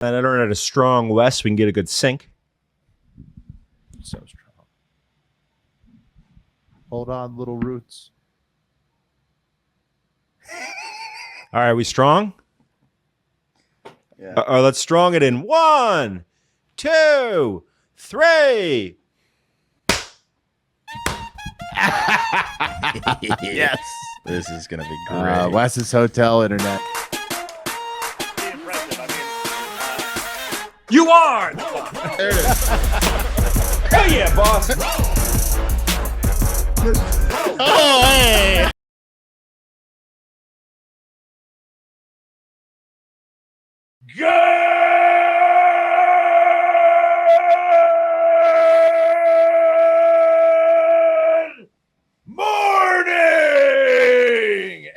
And I learned at a strong West, we can get a good sync. So strong. Hold on, little roots. All right, we strong? Yeah. Let's strong it in 1, 2, 3. Yes. This is going to be great. Wes's Hotel Internet. You are! There it is. Hell yeah, boss! Oh, hey! Good morning!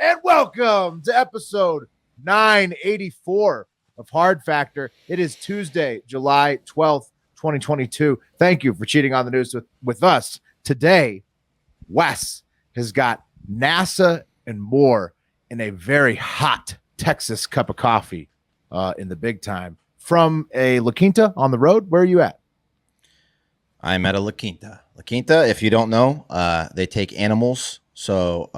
And welcome to episode 984 of Hard Factor. It is Tuesday, July 12th, 2022. Thank you for cheating on the news with us. Today, Wes has got NASA and more in a very hot Texas cup of coffee in the big time. From a La Quinta on the road, where are you at? I'm at a La Quinta. La Quinta, if you don't know, they take animals. So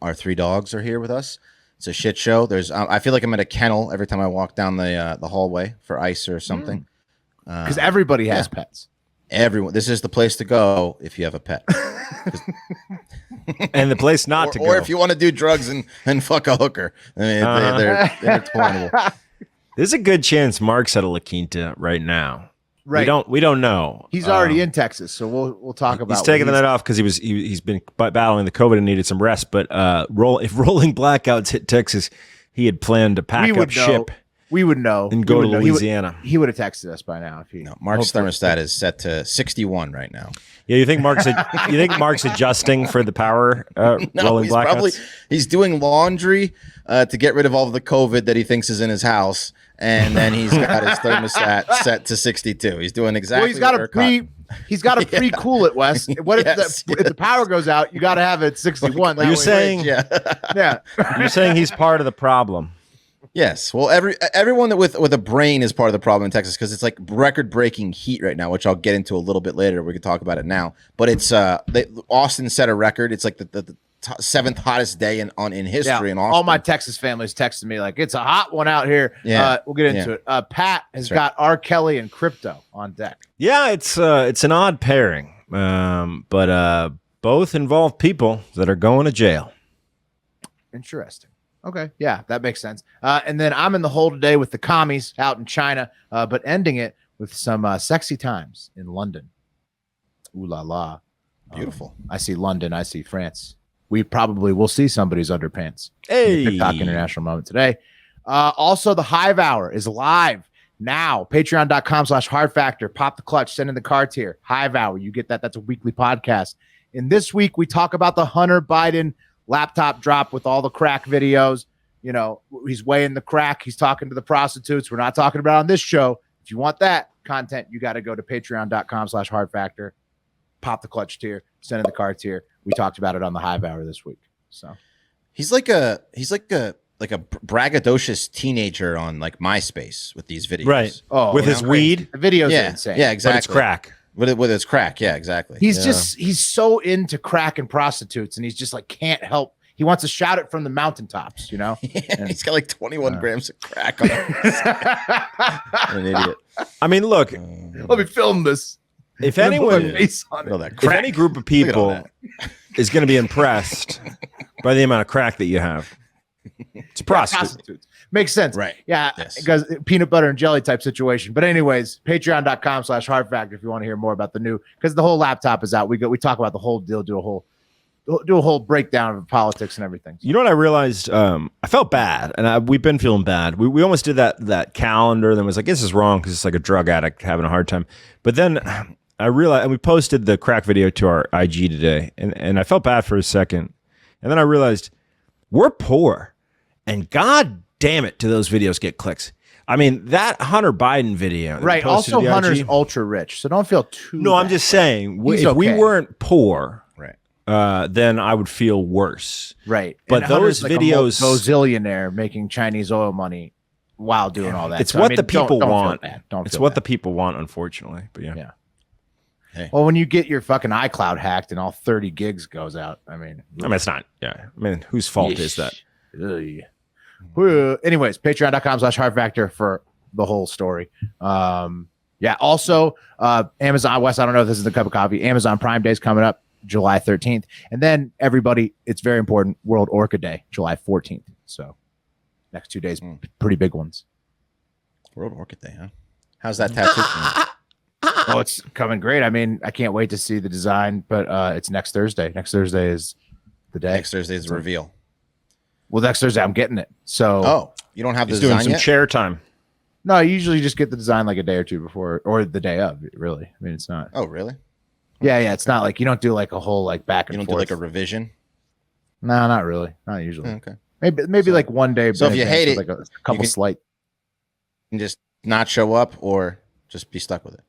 our 3 dogs are here with us. It's a shit show. I feel like I'm at a kennel every time I walk down the hallway for ice or something. Because everybody has pets. Everyone. This is the place to go if you have a pet. And the place not to go. Or if you want to do drugs and fuck a hooker. I mean, they're tornable. There's a good chance Mark's at a La Quinta right now. Right. We don't know. He's already in Texas, so we'll talk about. He's taking the night off because he's been battling the COVID and needed some rest. But if rolling blackouts hit Texas, he had planned to pack up ship. We would know and go to Louisiana. He would have texted us by now if he. No, Mark's thermostat is set to 61 right now. Yeah, you think Mark's adjusting for the power rolling blackouts? He's doing laundry to get rid of all of the COVID that he thinks is in his house. And then he's got his thermostat set to 62. He's doing exactly. Well, he's got to pre-cool it, Wes. What if the power goes out? You got to have it at 61. You're saying, yeah. You're saying he's part of the problem. Yes. Well, everyone with a brain is part of the problem in Texas because it's like record-breaking heat right now, which I'll get into a little bit later. We can talk about it now. But it's Austin set a record. It's like the 7th hottest day in history in Austin. All my Texas family's texting me like, it's a hot one out here. Yeah. We'll get into it. Pat has got R. Kelly and crypto on deck. Yeah, it's an odd pairing, but both involve people that are going to jail. Interesting. Okay, yeah, that makes sense. And then I'm in the hole today with the commies out in China, but ending it with some sexy times in London. Ooh la la. Beautiful. I see London. I see France. We probably will see somebody's underpants. Hey. TikTok International Moment today. Also, the Hive Hour is live now. Patreon.com/Hard Factor. Pop the clutch. Send in the car tier. Hive Hour. You get that. That's a weekly podcast. And this week, we talk about the Hunter Biden laptop drop with all the crack videos. You know, he's weighing the crack. He's talking to the prostitutes. We're not talking about it on this show. If you want that content, you got to go to patreon.com/Hard Factor. Pop the clutch tier. Send in the car tier. We talked about it on the Hive Hour this week. So he's like a braggadocious teenager on like MySpace with these videos. Right. Oh, with his weed. The videos are insane. Yeah, exactly. But it's crack. With his crack. Yeah, exactly. He's so into crack and prostitutes, and he's just like can't help. He wants to shout it from the mountaintops, you know? Yeah, he's got like 21 grams of crack on him. An idiot. I mean, look. Let me film this. If anyone, if any group of people is going to be impressed by the amount of crack that you have, it's prostitutes. Makes sense. Right. Yeah. Because peanut butter and jelly type situation. But anyways, patreon.com/Hard Factor if you want to hear more about the new, because the whole laptop is out. We talk about the whole deal, do a whole breakdown of politics and everything. You know what I realized? I felt bad, and we've been feeling bad. We almost did that calendar, and then was like, this is wrong because it's like a drug addict having a hard time. But then I realized, and we posted the crack video to our IG today, and I felt bad for a second. And then I realized we're poor, and God damn it, do those videos get clicks. I mean, that Hunter Biden video. Right. Also, Hunter's ultra rich, so don't feel too No, I'm just saying, if we weren't poor, then I would feel worse. Right. But and those like videos, a bozillionaire making Chinese oil money while doing all that. It's what the people don't want. Feel bad. Don't it's feel what bad. the people want, unfortunately. But yeah. Hey. Well, when you get your fucking iCloud hacked and all 30 gigs goes out, I mean, it's not. Yeah. I mean, whose fault is that? Anyways, patreon.com/Hard Factor for the whole story. Yeah. Also, Amazon West. I don't know if this is the cup of coffee. Amazon Prime Day is coming up July 13th, and then everybody, it's very important. World Orca Day, July 14th. So next 2 days, pretty big ones. World Orchid Day, huh? How's that tattoo? Oh, it's coming great. I mean, I can't wait to see the design, but it's next Thursday. Next Thursday is the day. Next Thursday is the reveal. Well, next Thursday I'm getting it. So you don't have the He's doing design some yet? chair time. no, I usually just get the design like a day or two before, or the day of. Really, I mean, it's not. Oh, really? Yeah. It's not like you don't do like a whole like back and You don't forth. do like a revision? No, not really. Not usually. Okay. Maybe So- like one day. so if in you advance hate with, it, like a couple can- slight. And just not show up or just be stuck with it.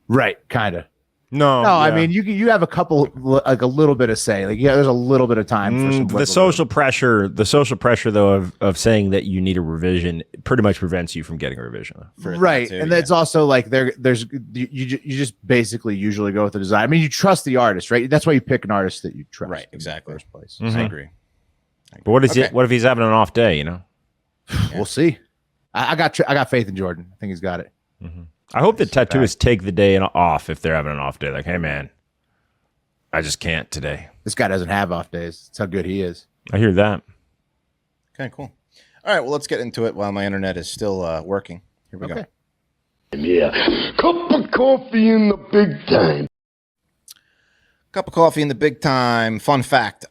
Right, kind of. No. No, I yeah. mean you have a couple like a little bit of say. Like there's a little bit of time for some the wiggle social pressure. The social pressure, though, of saying that you need a revision pretty much prevents you from getting a revision. For right, that too, and yeah. it's also like there's you just basically usually go with the design. I mean, you trust the artist, right? That's why you pick an artist that you trust. Right, in the exactly. first place. Mhm. I agree. But what is Okay. it? What if he's having an off day? You know. We'll see. I got faith in Jordan. I think he's got it. I hope that tattooists take the day off if they're having an off day. Like, hey man, I just can't today. This guy doesn't have off days. That's how good he is. I hear that. Okay, cool. All right, well, let's get into it while my internet is still working. Here we go. Okay. Yeah. Cup of coffee in the big time. Cup of coffee in the big time. Fun fact.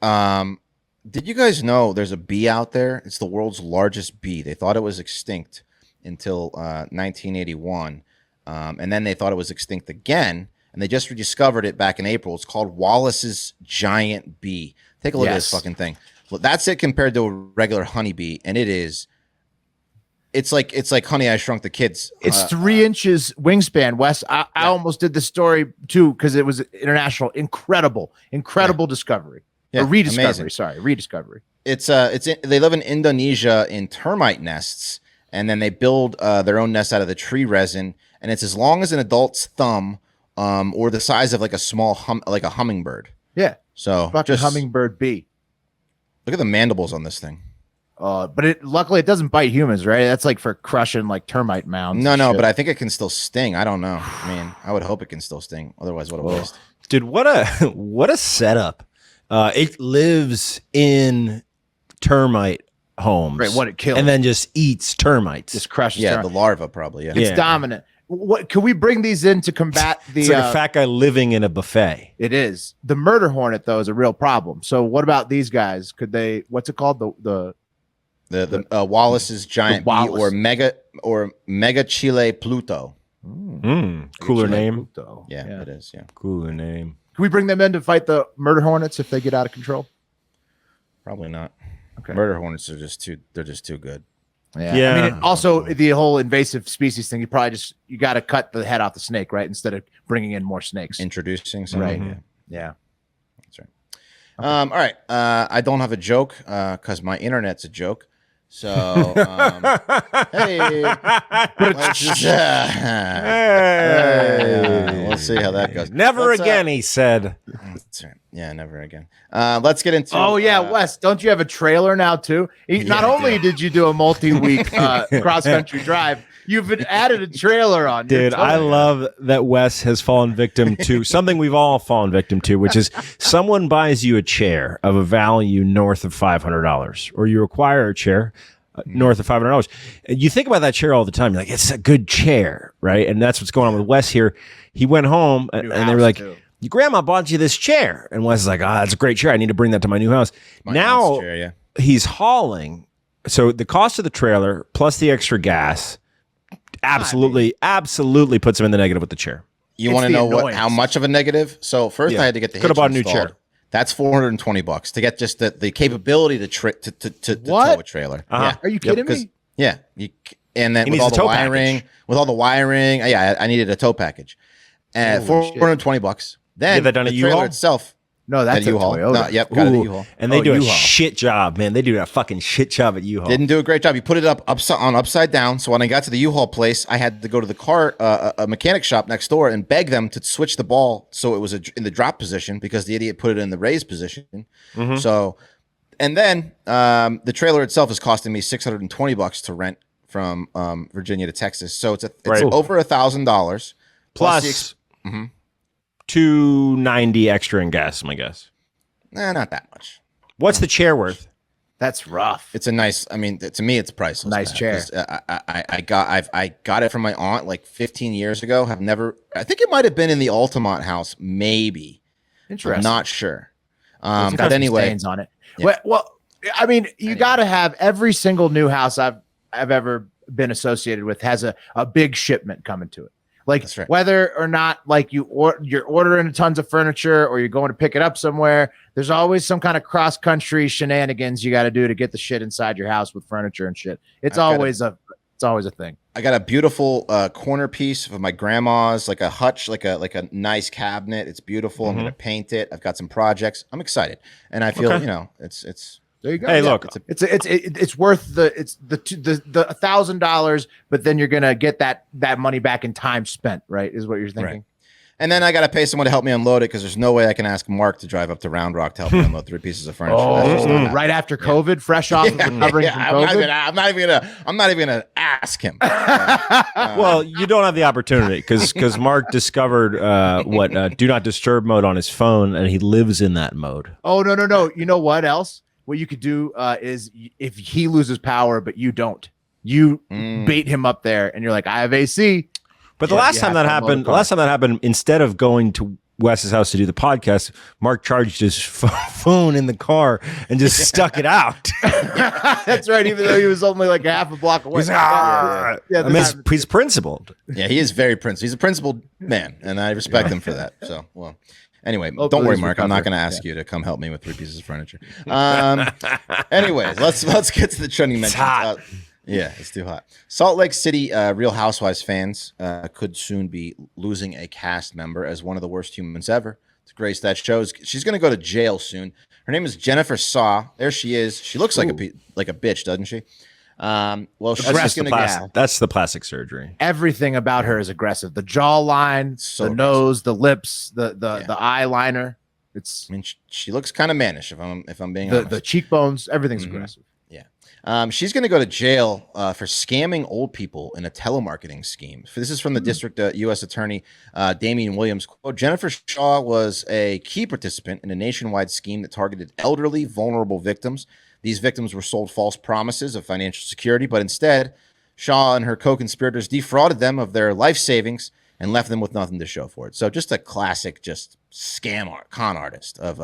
Did you guys know there's a bee out there? It's the world's largest bee. They thought it was extinct until 1981. And then they thought it was extinct again. And they just rediscovered it back in April. It's called Wallace's giant bee. Take a look at this Yes. fucking thing. Well, that's it compared to a regular honeybee. And it's like Honey, I Shrunk the Kids. It's 3 inches wingspan, Wes. I almost did the story too because it was international. Incredible discovery. Yeah, Or rediscovery. amazing. Sorry, rediscovery. They live in Indonesia in termite nests, and then they build their own nest out of the tree resin, and it's as long as an adult's thumb, or the size of like a small like a hummingbird. Yeah, So fucking just hummingbird bee. look at the mandibles on this thing. But luckily it doesn't bite humans, right? That's like for crushing like termite mounds. No, and no, shit. but I think it can still sting. I don't know. I mean, I would hope it can still sting. Otherwise, what a waste. Dude, what a setup. It lives in termite homes. Right, what it kills. and then just eats termites. just crushes. Yeah, termite. the larva probably. Yeah. It's Yeah. dominant. What can we bring these in to combat the? It's like a fat guy living in a buffet. It is. The murder hornet though is a real problem. So what about these guys? Could they? What's it called? The The Wallace's giant bee Wallace. or mega Chile Pluto. Cooler name. Though. Yeah, it is. Yeah, Cooler name. Can we bring them in to fight the murder hornets if they get out of control? probably not. Okay. Murder hornets are just too. They're just too good. Yeah. Yeah. I mean, also the whole invasive species thing. You got to cut the head off the snake, right? Instead of bringing in more snakes. Introducing something. Right. Yeah. Yeah. That's right. All right. I don't have a joke because my internet's a joke. So, hey, let's just, we'll see how that goes. Never Let's, again, he said. That's right. Yeah, never again. Let's get into. Oh yeah, Wes, don't you have a trailer now too? Not only did you do a multi-week cross-country drive, you've added a trailer on. Dude, I love that Wes has fallen victim to something we've all fallen victim to, which is someone buys you a chair of a value north of $500, or you acquire a chair north of $500. And you think about that chair all the time. You're like, it's a good chair, right? And that's what's going on with Wes here. He went home and they were like, your grandma bought you this chair. And Wes is like, that's a great chair. I need to bring that to my new house. Now chair, yeah. he's hauling. So the cost of the trailer plus the extra gas absolutely puts him in the negative with the chair. You It's want to the know annoyance. how much of a negative? So first, I had to get the Could have hitch bought a new installed. chair. That's $420 to get just the capability to tow a trailer. Uh-huh. Are you kidding 'cause- me? Yeah, and then He with needs all a the tow wiring, package. yeah, I needed a tow package. Holy shit. $420. Then Get that done the at trailer U-Haul? itself. No, that's a U-Haul. Toyota. No, yep, got it at Ooh, U-Haul. and they do a U-Haul. shit job, man. They do a fucking shit job at U-Haul. Didn't do a great job. He put it up upside down. So when I got to the U-Haul place, I had to go to the car, a mechanic shop next door, and beg them to switch the ball so it was in the drop position because the idiot put it in the raised position. So, and then the trailer itself is costing me $620 to rent from Virginia to Texas. So it's over $1,000 plus $290 extra in gas, my guess. Nah, not that much. What's the chair worth? That's rough. It's a nice. I mean, to me, it's priceless. Nice chair. I got it from my aunt like 15 years ago. Have never. I think it might have been in the Altamont house, maybe. Interesting. I'm not sure. It's got But some anyway, stains on it. Yeah. Well, I mean, you got to have every single new house I've ever been associated with has a big shipment coming to it. Like That's right. whether or not like you're ordering tons of furniture or you're going to pick it up somewhere, there's always some kind of cross country shenanigans you got to do to get the shit inside your house with furniture and shit. It's always a thing. I got a beautiful corner piece of my grandma's, like a hutch, like a nice cabinet. It's beautiful. I'm gonna paint it. I've got some projects. I'm excited, and I feel it's. There you go. Hey, look, it's worth the $1,000, but then you're gonna get that money back in time spent, right? Is what you're thinking. Right. And then I got to pay someone to help me unload it because there's no way I can ask Mark to drive up to Round Rock to help me unload 3 pieces of furniture. That's just not happening. Right after COVID, fresh off of recovering from COVID. I'm not even gonna ask him. Well, you don't have the opportunity because Mark discovered do not disturb mode on his phone, and he lives in that mode. Oh no! You know what else? What you could do is if he loses power, but you don't, you bait him up there, and you're like, I have AC. But the last time that happened, instead of going to Wes's house to do the podcast, Mark charged his phone in the car and just stuck it out. That's right. Even though he was only like a half a block away. He's principled. Yeah, he is very principled. He's a principled man, and I respect him for that. So, well. Anyway, don't worry, Mark. I'm not going to ask you to come help me with 3 pieces of furniture. Anyways, let's get to the trending mentions. Yeah, it's too hot. Salt Lake City Real Housewives fans could soon be losing a cast member as one of the worst humans ever to grace that show. She's going to go to jail soon. Her name is Jennifer Saw. There she is. She looks like a bitch, doesn't she? Well, she's going to that's the plastic surgery. Everything about her is aggressive. The jawline, the nose, the lips, the eyeliner. I mean, she looks kind of mannish if I'm being honest. The cheekbones, everything's aggressive. Yeah. She's going to go to jail for scamming old people in a telemarketing scheme. This is from the district U.S. Attorney Damian Williams. Quote, Jennifer Shaw was a key participant in a nationwide scheme that targeted elderly, vulnerable victims. These victims were sold false promises of financial security, but instead, Shaw and her co-conspirators defrauded them of their life savings and left them with nothing to show for it. So just a classic, con artist of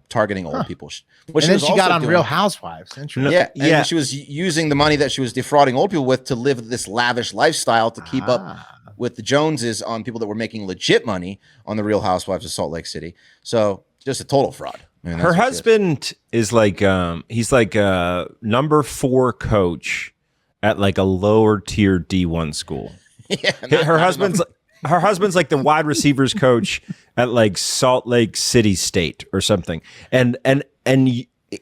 targeting old people. And then she got on Real Housewives. Interesting. Yeah, and she was using the money that she was defrauding old people with to live this lavish lifestyle to keep up with the Joneses on people that were making legit money on the Real Housewives of Salt Lake City. So just a total fraud. I mean, her husband is like he's like a number 4 coach at like a lower tier D1 school. Yeah, her husband's like the wide receivers coach at like Salt Lake City State or something. And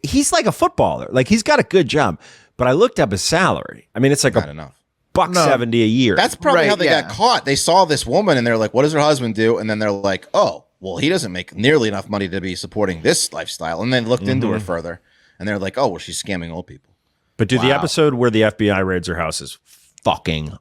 he's like a footballer. Like he's got a good job. But I looked up his salary. I mean, it's like $170 a year. That's probably how they got caught. They saw this woman and they're like, what does her husband do? And then they're like, oh, well, he doesn't make nearly enough money to be supporting this lifestyle. And then looked into her further. And they're like, oh, well, she's scamming old people. But the episode where the FBI raids her house is fucking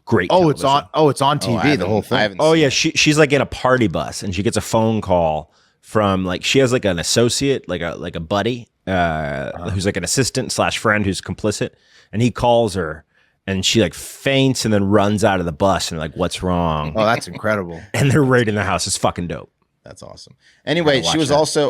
great. Oh, it's on TV, the whole thing. Oh yeah, she's like in a party bus and she gets a phone call from like she has like an associate, like a buddy, who's like an assistant / friend who's complicit, and he calls her and she like faints and then runs out of the bus and like, what's wrong? Oh, that's incredible. And they're raiding the house. It's fucking dope. That's awesome. Anyway, she was also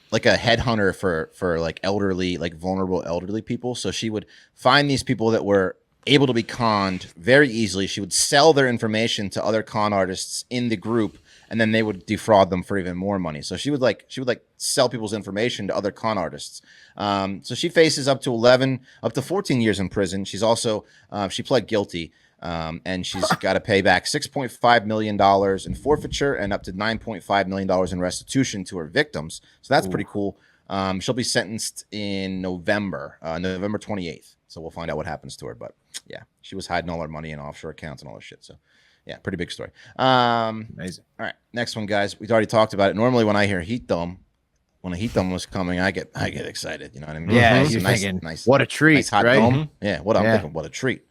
like a headhunter for like elderly, like vulnerable elderly people. So she would find these people that were able to be conned very easily. She would sell their information to other con artists in the group, and then they would defraud them for even more money. So she would sell people's information to other con artists. So she faces up to 14 years in prison. She's also she pled guilty. And she's got to pay back $6.5 million in forfeiture and up to $9.5 million in restitution to her victims. So that's pretty cool. She'll be sentenced in November 28th. So we'll find out what happens to her. But yeah, she was hiding all her money in offshore accounts and all this shit. So yeah, pretty big story. Amazing. All right, next one, guys. We've already talked about it. Normally, when I hear Heat Dome, when a Heat Dome was coming, I get excited. You know what I mean? Yeah, It's you're nice, thinking, nice, what a treat, nice hot right? dome. Yeah, I'm thinking, what a treat.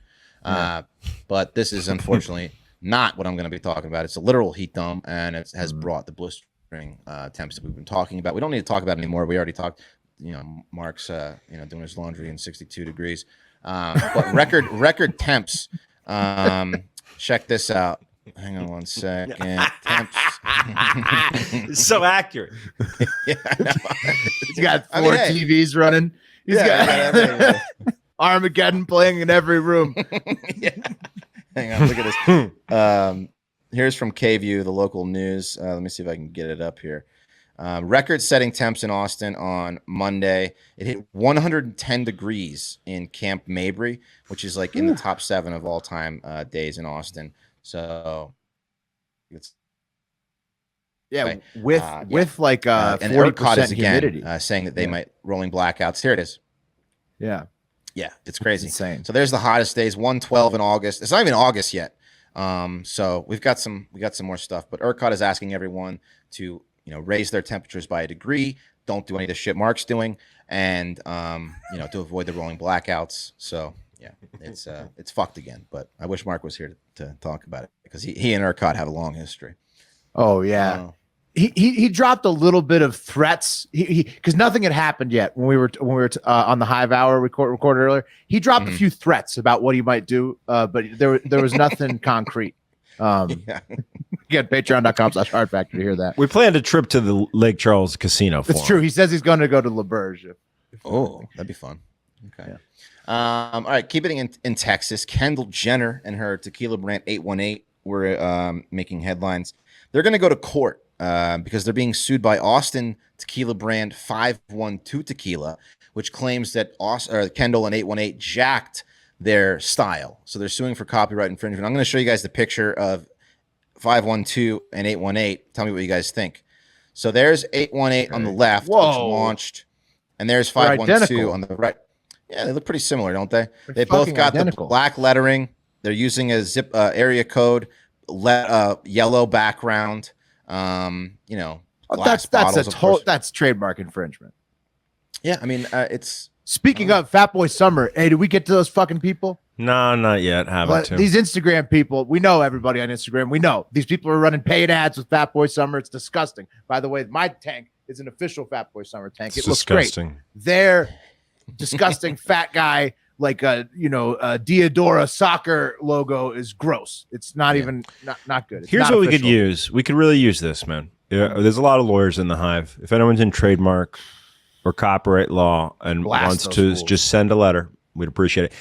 But this is unfortunately not what I'm going to be talking about. It's a literal heat dome, and it has brought the blistering temps that we've been talking about. We don't need to talk about it anymore. We already talked. You know, Mark's doing his laundry in 62 degrees. But record temps. Check this out. Hang on one second. Temps. It's so accurate. Yeah, I know. He's got four TVs running. He's got Armageddon playing in every room. Yeah. Hang on, look at this. Here's from KView, the local news. Let me see if I can get it up here. Record-setting temps in Austin on Monday. It hit 110 degrees in Camp Mabry, which is like in the top 7 of all-time days in Austin. So it's with like and 40% ERCOT is humidity. again saying that they might rolling blackouts. Here it is. Yeah, it's crazy. It's insane. So there's the hottest days, 112 in August. It's not even August yet. So we got some more stuff, but ERCOT is asking everyone to raise their temperatures by a degree. Don't do any of the shit Mark's doing, and to avoid the rolling blackouts. So yeah, it's fucked again. But I wish Mark was here to talk about it because he and ERCOT have a long history. Oh yeah. He dropped a little bit of threats. He because nothing had happened yet when we were on the Hive Hour recorded earlier. He dropped a few threats about what he might do, but there was nothing concrete. Get patreon.com/Hard Factor to hear that. We planned a trip to the Lake Charles Casino. It's true. He says he's going to go to LaBerge. Oh, that'd be fun. Okay. Yeah. All right. Keeping in Texas, Kendall Jenner and her Tequila brand 818 were making headlines. They're going to go to court because they're being sued by Austin Tequila brand 512 Tequila, which claims that Kendall and 818 jacked their style. So they're suing for copyright infringement. I'm going to show you guys the picture of 512 and 818. Tell me what you guys think. So there's 818 on the left, which launched, and there's 512 on the right. Yeah, they look pretty similar, don't they? They both got identical. The black lettering. They're using a zip area code, yellow background. Glass that's trademark infringement. Yeah, I mean, it's. Speaking of Fatboy Summer, hey, did we get to those fucking people? No, not yet. Haven't to. These Instagram people, we know everybody on Instagram. We know these people are running paid ads with Fatboy Summer. It's disgusting. By the way, my tank is an official Fatboy Summer tank. It looks great. Their disgusting fat guy, like Diodora soccer logo is gross. It's not even not good. It's Here's not what official. we could use. We could really use this, man. Yeah, there's a lot of lawyers in the Hive. If anyone's in trademark or copyright law and wants to just send a letter, we'd appreciate it.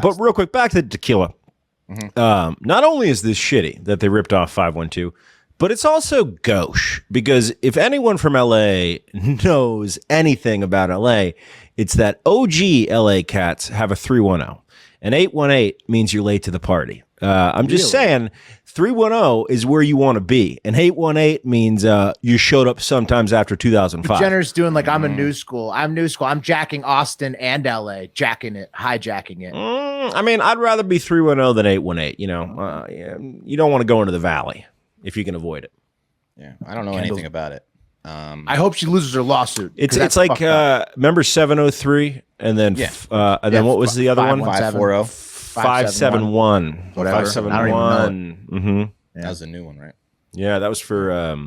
But real quick, back to the tequila. Not only is this shitty that they ripped off 512, but it's also gauche, because if anyone from LA knows anything about LA, it's that OG LA cats have a 310, and 818 means you're late to the party. I'm just saying 310 is where you want to be, and 818 means you showed up sometimes after 2005. Jenner's doing like I'm new school. I'm jacking Austin and LA, hijacking it. I mean, I'd rather be 310 than 818. You don't want to go into the valley if you can avoid it. Yeah, I don't know anything about it. I hope she loses her lawsuit. It's like remember 703 and then what was the other one? 540. 571. Whatever. 571. That was a new one, right? Yeah, that was for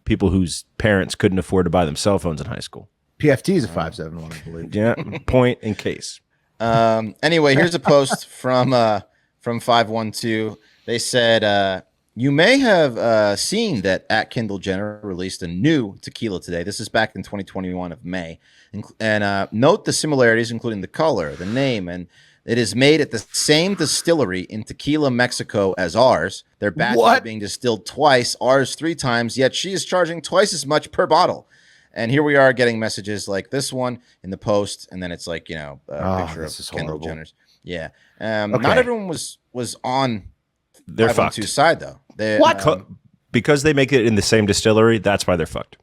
people whose parents couldn't afford to buy them cell phones in high school. PFT is a 571, I believe. Yeah, point in case. Anyway, here's a post from 512. They said, you may have seen that at Kendall Jenner released a new tequila today. This is back in 2021 of May. And note the similarities, including the color, the name, and it is made at the same distillery in Tequila, Mexico as ours. Their batches are being distilled twice, ours 3 times, yet she is charging twice as much per bottle. And here we are getting messages like this one in the post, and then it's like, a picture of Kendall Jenner's. Yeah. Okay. Not everyone was on They're 512's fucked. side though. They, What? Because they make it in the same distillery. That's why they're fucked.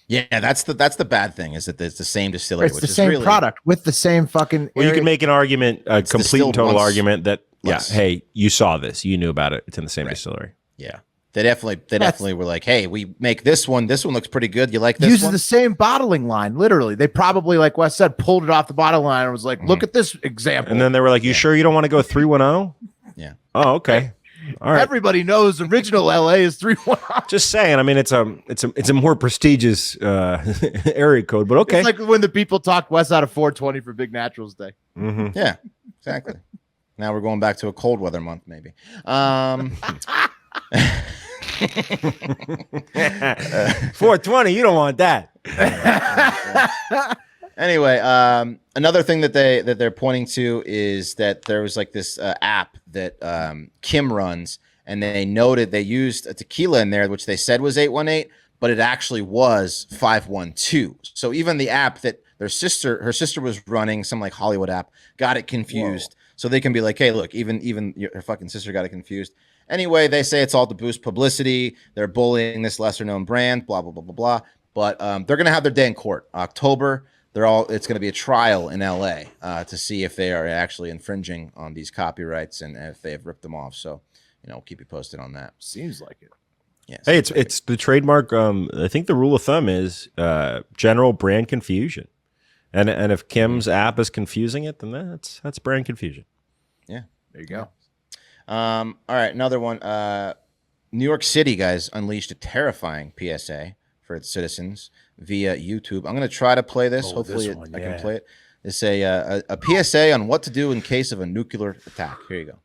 Yeah, that's the bad thing is that it's the same distillery. It's which the is same really, product with the same fucking. Well, you can make an argument, a complete and distilled total once argument that, less. hey, you saw this, you knew about it. It's in the same distillery. Yeah. They definitely were like, hey, we make this one. This one looks pretty good. You like this uses one? the same bottling line. Literally, they probably, like Wes said, pulled it off the bottling line and was like, "Look at this example." And then they were like, you sure you don't want to go 310? Yeah. Oh, okay. All right. Everybody knows original LA is 310. Just saying. I mean, it's a more prestigious area code, but okay. It's like when the people talk West out of 420 for Big Naturals Day. Mm-hmm. Yeah, exactly. Now we're going back to a cold weather month, maybe. 420, you don't want that. Anyway, another thing that they're pointing to is that there was like this app that Kim runs, and they noted they used a tequila in there, which they said was 818, but it actually was 512. So even the app that her sister was running, some like Hollywood app, got it confused. Whoa. So they can be like, hey, look, even her fucking sister got it confused. Anyway, they say it's all to boost publicity. They're bullying this lesser known brand, blah, blah, blah, blah, blah. But they're going to have their day in court. October, it's going to be a trial in LA to see if they are actually infringing on these copyrights and if they have ripped them off. So, we'll keep you posted on that. Seems like it. Yeah. Hey, it's the trademark. I think the rule of thumb is general brand confusion. And if Kim's app is confusing it, then that's brand confusion. Yeah. There you go. All right, another one. New York City, guys, unleashed a terrifying PSA for its citizens via YouTube. I'm going to try to play this. Hopefully I can play it. It's a PSA on what to do in case of a nuclear attack. Here you go.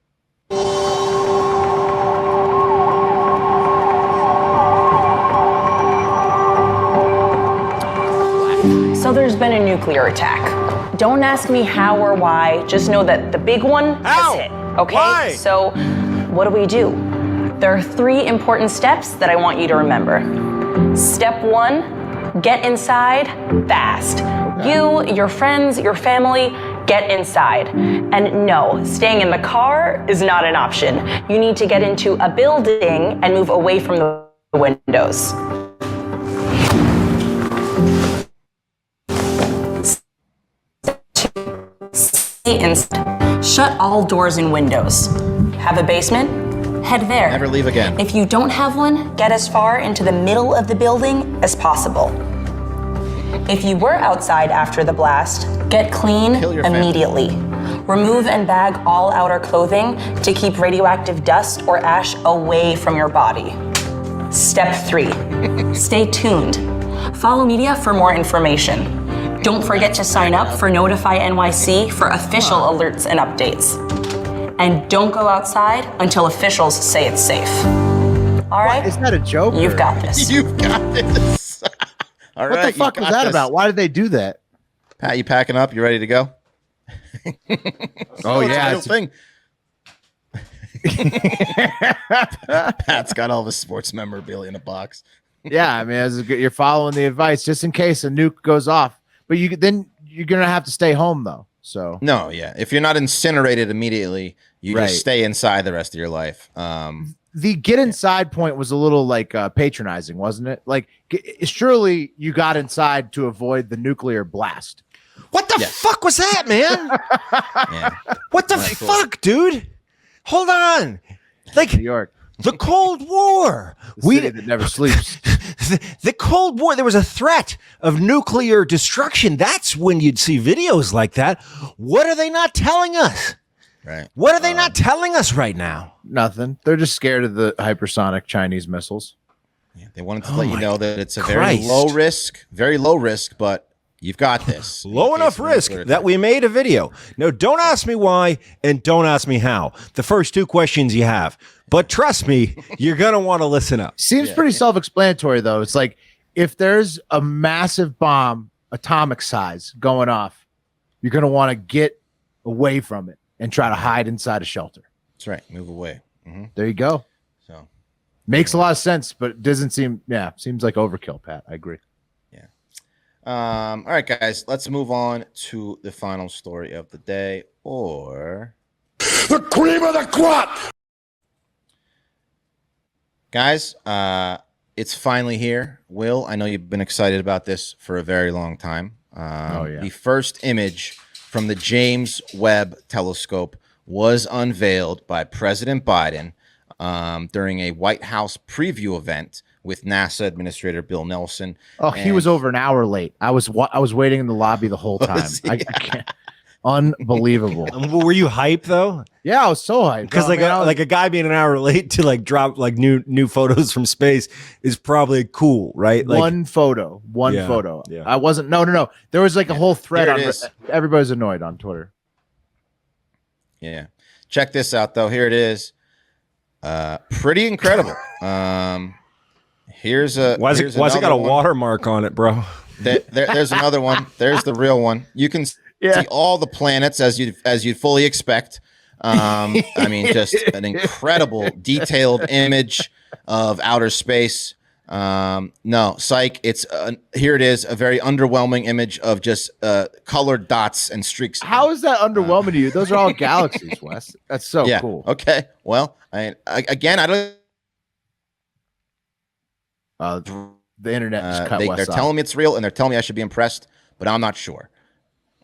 So there's been a nuclear attack. Don't ask me how or why. Just know that the big one has hit. Okay? Why? So what do? There are 3 important steps that I want you to remember. Step 1, get inside fast. You, your friends, your family, get inside. And no, staying in the car is not an option. You need to get into a building and move away from the windows. Stay inside. Shut all doors and windows. Have a basement? Head there. Never leave again. If you don't have one, get as far into the middle of the building as possible. If you were outside after the blast, get clean immediately. Remove and bag all outer clothing to keep radioactive dust or ash away from your body. Step 3, stay tuned. Follow media for more information. Don't forget to sign up for Notify NYC for official alerts and updates. And don't go outside until officials say it's safe. All right? Is that a joke? You've got this. You've got this. All right. What the fuck was that about? Why did they do that? Pat, you packing up? You ready to go? Oh, yeah. It's a real thing. Pat's got all the sports memorabilia in a box. Yeah, I mean, you're following the advice just in case a nuke goes off. But then you're gonna have to stay home though. So no, yeah. If you're not incinerated immediately, you just stay inside the rest of your life. The get inside point was a little like patronizing, wasn't it? Like, surely you got inside to avoid the nuclear blast. What the fuck was that, man? Yeah. What the fuck, dude? Hold on. Like New York, the Cold War. the city that never sleeps. The Cold War, there was a threat of nuclear destruction. That's when you'd see videos like that. What are they not telling us? Right. What are they not telling us right now? Nothing. They're just scared of the hypersonic Chinese missiles. Yeah, they wanted to let you know that it's a Christ. very low risk, but you've got this. Low enough risk that we made a video. No, don't ask me why and don't ask me how. The first 2 questions you have. But trust me, you're going to want to listen up. Seems pretty self-explanatory, though. It's like if there's a massive bomb, atomic size, going off, you're going to want to get away from it and try to hide inside a shelter. That's right. Move away. Mm-hmm. There you go. So makes a lot of sense, but it doesn't seem, seems like overkill, Pat. I agree. All right, guys, let's move on to the final story of the day, or The cream of the crop! guys, it's finally here. Will, I know you've been excited about this for a very long time. The first image from the James Webb Telescope was unveiled by President Biden during a White House preview event with NASA Administrator Bill Nelson. Oh, he was over an hour late. I was waiting in the lobby the whole time. I can't. Unbelievable. Were you hyped though? Yeah, I was so hyped. Because like a guy being an hour late to like drop like new photos from space is probably cool, right? Like one photo. Yeah. I wasn't. No. There was like a whole thread Here on. it is. Everybody's annoyed on Twitter. Yeah. Check this out, though. Here it is. Pretty incredible. Here's why's it got a watermark on it, bro? There's another one. There's the real one. You can see all the planets as you'd fully expect. I mean, just an incredible detailed image of outer space. No, psych. It's here it is, a very underwhelming image of just colored dots and streaks. How is that underwhelming to you? Those are all galaxies, Wes. That's so cool. Okay. Well, I don't. The internet just cut Wes they're off. telling me it's real, and they're telling me I should be impressed, but I'm not sure.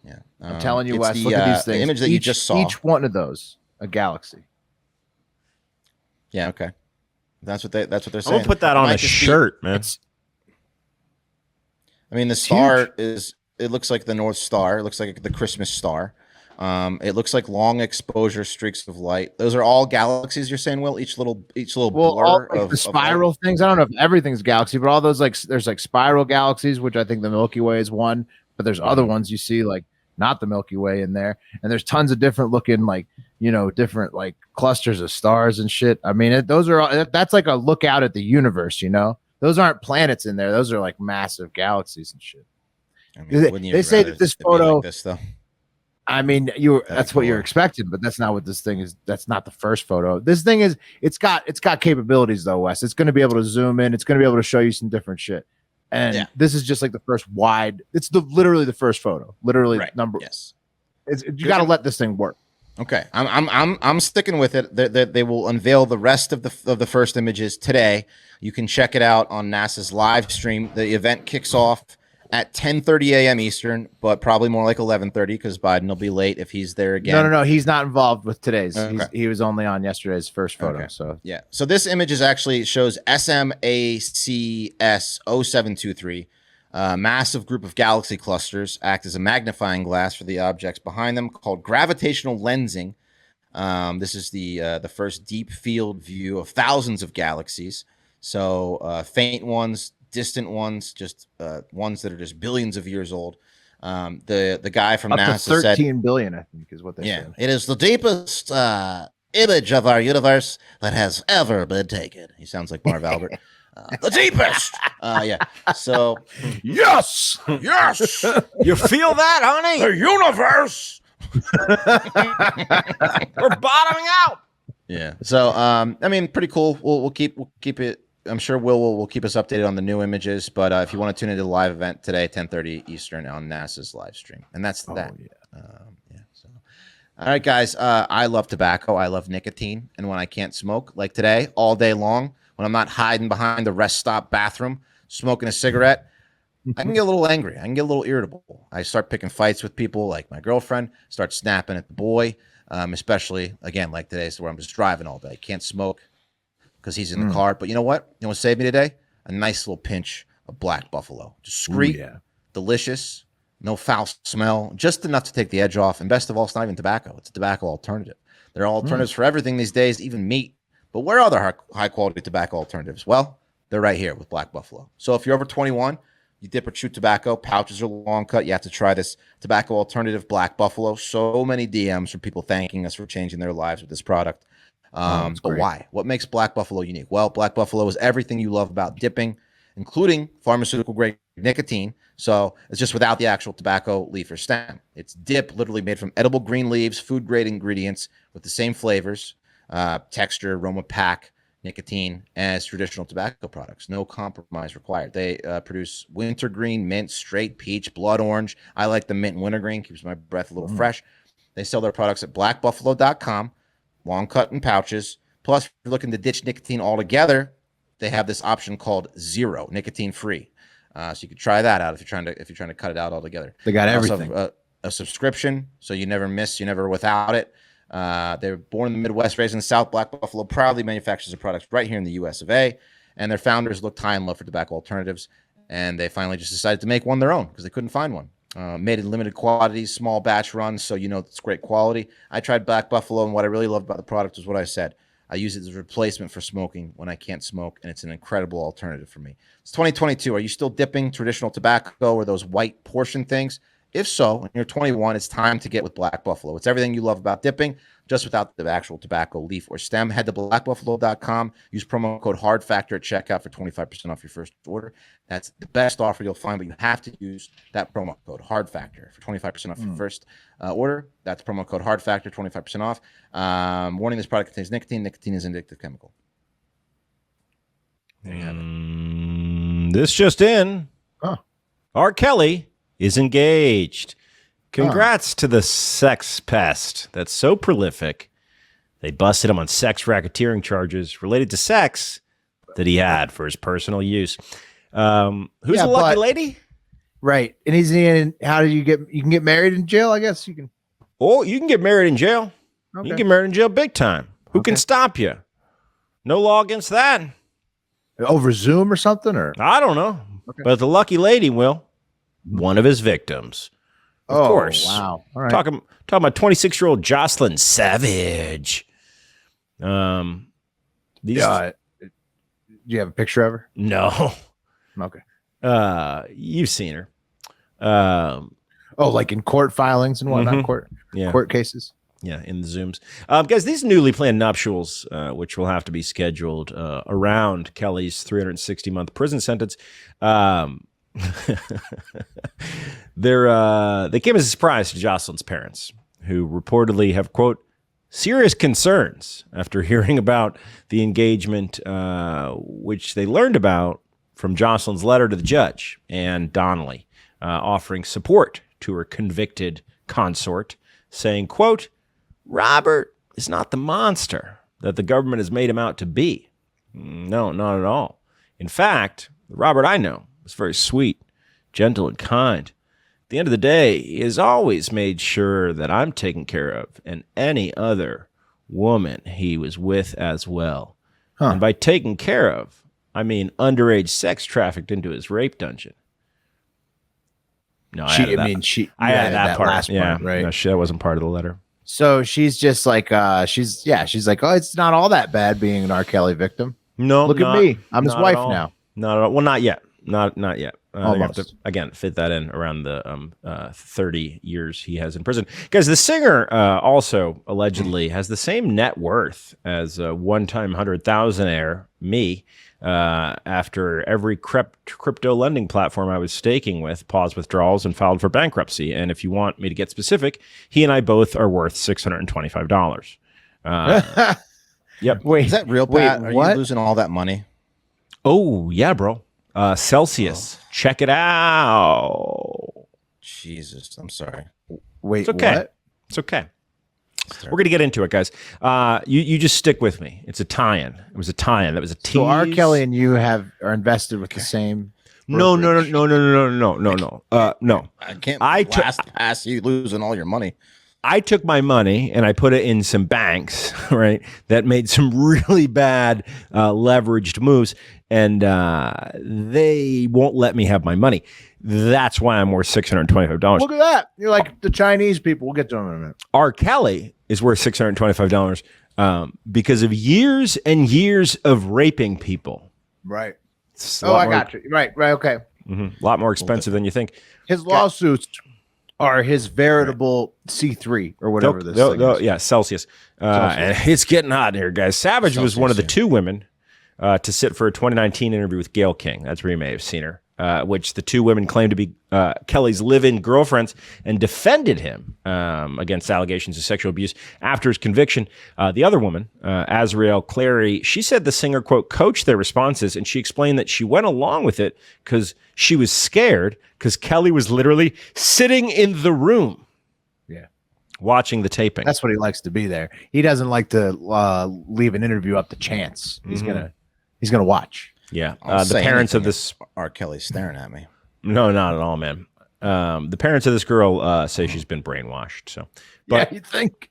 Yeah, I'm telling you, it's Wes. Look at these things. The image that you just saw. Each one of those, a galaxy. Yeah. Okay. That's what they're I'm saying. gonna put that on a shirt, man. I mean, the star is. It looks like the North Star. It looks like the Christmas star. It looks like long exposure streaks of light. Those are all galaxies. You're saying, Will? Each little blur all, like, of the spiral things. I don't know if everything's galaxy, but all those there's like spiral galaxies, which I think the Milky Way is one. But there's other ones you see like not the Milky Way in there, and there's tons of different looking different like clusters of stars and shit. I mean, that's like a look out at the universe. Those aren't planets in there. Those are like massive galaxies and shit. I mean, They say that this photo. Like this, though. I mean, that's what you're expecting, but that's not what this thing is. That's not the first photo. This thing is, it's got capabilities though, Wes. It's going to be able to zoom in. It's going to be able to show you some different shit. And this is just like the first wide. It's literally the first photo. Literally number. Yes. You got to let this thing work. Okay, I'm sticking with it. They will unveil the rest of the first images today. You can check it out on NASA's live stream. The event kicks off at 10:30 a.m. Eastern, but probably more like 11:30 because Biden will be late if he's there again. No. He's not involved with today's. Okay. He was only on yesterday's first photo. Okay. So yeah. So this image shows SMACS 0723. Massive group of galaxy clusters act as a magnifying glass for the objects behind them, called gravitational lensing. This is the first deep field view of thousands of galaxies. So faint ones, distant ones, just ones that are just billions of years old. The guy from up NASA to 13 said, billion, I think, is what they said. it is the deepest image of our universe that has ever been taken. He sounds like Marv Albert. The deepest. Yeah. So Yes! You feel that, honey? The universe! We're bottoming out. yeah. So I mean, pretty cool. We'll keep it. I'm sure we'll keep us updated on the new images. But if you want to tune into the live event today, 10:30 Eastern on NASA's live stream, and that's that. Yeah. So, all right, guys. I love tobacco. I love nicotine, and when I can't smoke, like today, all day long, when I'm not hiding behind the rest stop bathroom smoking a cigarette, I can get a little angry. I can get a little irritable. I start picking fights with people, like my girlfriend. Start snapping at the boy, especially again like today, so where I'm just driving all day. Can't smoke because he's in the car. But you know what? You know what saved me today? A nice little pinch of Black Buffalo. Discreet, delicious, no foul smell, just enough to take the edge off. And best of all, it's not even tobacco. It's a tobacco alternative. There are alternatives for everything these days, even meat. But where are other high quality tobacco alternatives? Well, they're right here with Black Buffalo. So if you're over 21, you dip or chew tobacco, pouches are long cut, you have to try this tobacco alternative, Black Buffalo. So many DMs from people thanking us for changing their lives with this product. But why? What makes Black Buffalo unique? Well, Black Buffalo is everything you love about dipping, including pharmaceutical grade nicotine. So it's just without the actual tobacco leaf or stem. It's dip, literally made from edible green leaves, food grade ingredients with the same flavors, texture, aroma, pack, nicotine as traditional tobacco products. No compromise required. They produce wintergreen, mint, straight peach, blood orange. I like the mint and wintergreen. Keeps my breath a little fresh. They sell their products at blackbuffalo.com, long cut in pouches. Plus, if you're looking to ditch nicotine altogether, they have this option called zero, nicotine free. So you could try that out if you're trying to cut it out altogether. They got also everything. have, a subscription, so you never miss, you never without it. They were born in the Midwest, raised in the South. Black Buffalo proudly manufactures their products right here in the U.S. of A. And their founders looked high in love for tobacco alternatives, and they finally just decided to make one their own because they couldn't find one. Made in limited quantities, small batch runs, so you know it's great quality. I tried Black Buffalo, and what I really loved about the product was what I said. I use it as a replacement for smoking when I can't smoke, and it's an incredible alternative for me. It's 2022. Are you still dipping traditional tobacco or those white portion things? If so, and you're 21, it's time to get with Black Buffalo. It's everything you love about dipping, just without the actual tobacco leaf or stem. Head to blackbuffalo.com. Use promo code HARDFACTOR at checkout for 25% off your first order. That's the best offer you'll find, but you have to use that promo code HARDFACTOR for 25% off your first order. That's promo code HARDFACTOR, 25% off. Warning, this product contains nicotine. Nicotine is an addictive chemical. There you have it. This just in. Huh. R. Kelly is engaged. Congrats to the sex pest that's so prolific. They busted him on sex racketeering charges related to sex that he had for his personal use. Who's the lucky lady? Right. And he's in, how do you can get married in jail, I guess you can. Oh, you can get married in jail. Okay. You can get married in jail big time. Who can stop you? No law against that. Over Zoom or something? Or I don't know. Okay. But the lucky lady will. One of his victims. Of course. Wow. All right. Talking about 26-year-old Jocelyn Savage. Do you have a picture of her? No. Okay. You've seen her. Like in court filings and whatnot, court cases. Yeah, in the Zooms. Guys, these newly planned nuptials, which will have to be scheduled around Kelly's 360-month prison sentence, they came as a surprise to Jocelyn's parents, who reportedly have, quote, serious concerns after hearing about the engagement, which they learned about from Jocelyn's letter to the judge and Donnelly, offering support to her convicted consort, saying, quote, Robert is not the monster that the government has made him out to be. No, not at all. In fact, the Robert I know is very sweet, gentle, and kind. At the end of the day, he has always made sure that I'm taken care of and any other woman he was with as well. And by taken care of, I mean underage sex trafficked into his rape dungeon. No, I added that part. Last part, right? No, that wasn't part of the letter. So she's just like, she's like, oh, it's not all that bad being an R. Kelly victim. No, look at me. I'm his wife now. Not at all. Well, not yet. Not yet. They have to, Almost. again, fit that in around the 30 years he has in prison. Guys, the singer also allegedly has the same net worth as a one-time 100,000-aire me. After every crypto lending platform I was staking with paused withdrawals and filed for bankruptcy. And if you want me to get specific, he and I both are worth $625. Yep. Wait, is that real, Pat? Are what? you losing all that money? Oh, yeah, bro. Celsius. Check it out. Jesus, I'm sorry. Wait, it's okay. what? It's okay. We're going to get into it, guys. You just stick with me. It's a tie-in. It was a tie-in. That was a tease. So R. Kelly and you are invested with the same. No. No. I can't blast past you losing all your money. I took my money and I put it in some banks, right, that made some really bad leveraged moves, and they won't let me have my money. That's why I'm worth $625. Look at that. You're like the Chinese people. We'll get to them in a minute. R. Kelly is worth $625 because of years and years of raping people. Right. Got you. Right. Okay. Mm-hmm. A lot more expensive than you think. His lawsuits are his veritable C3 or whatever this thing is. Yeah, Celsius. And it's getting hot in here, guys. Savage was one of the two women to sit for a 2019 interview with Gayle King. That's where you may have seen her. which the two women claimed to be Kelly's live-in girlfriends, and defended him against allegations of sexual abuse after his conviction. The other woman, Azriel Clary, she said the singer, quote, coached their responses, and she explained that she went along with it because she was scared because Kelly was literally sitting in the room. Watching the taping. That's what he likes to be there. He doesn't like to leave an interview up to chance. He's gonna watch. Yeah. The parents of this R. Kelly's staring at me. No, not at all, man. The parents of this girl say she's been brainwashed. So, but you think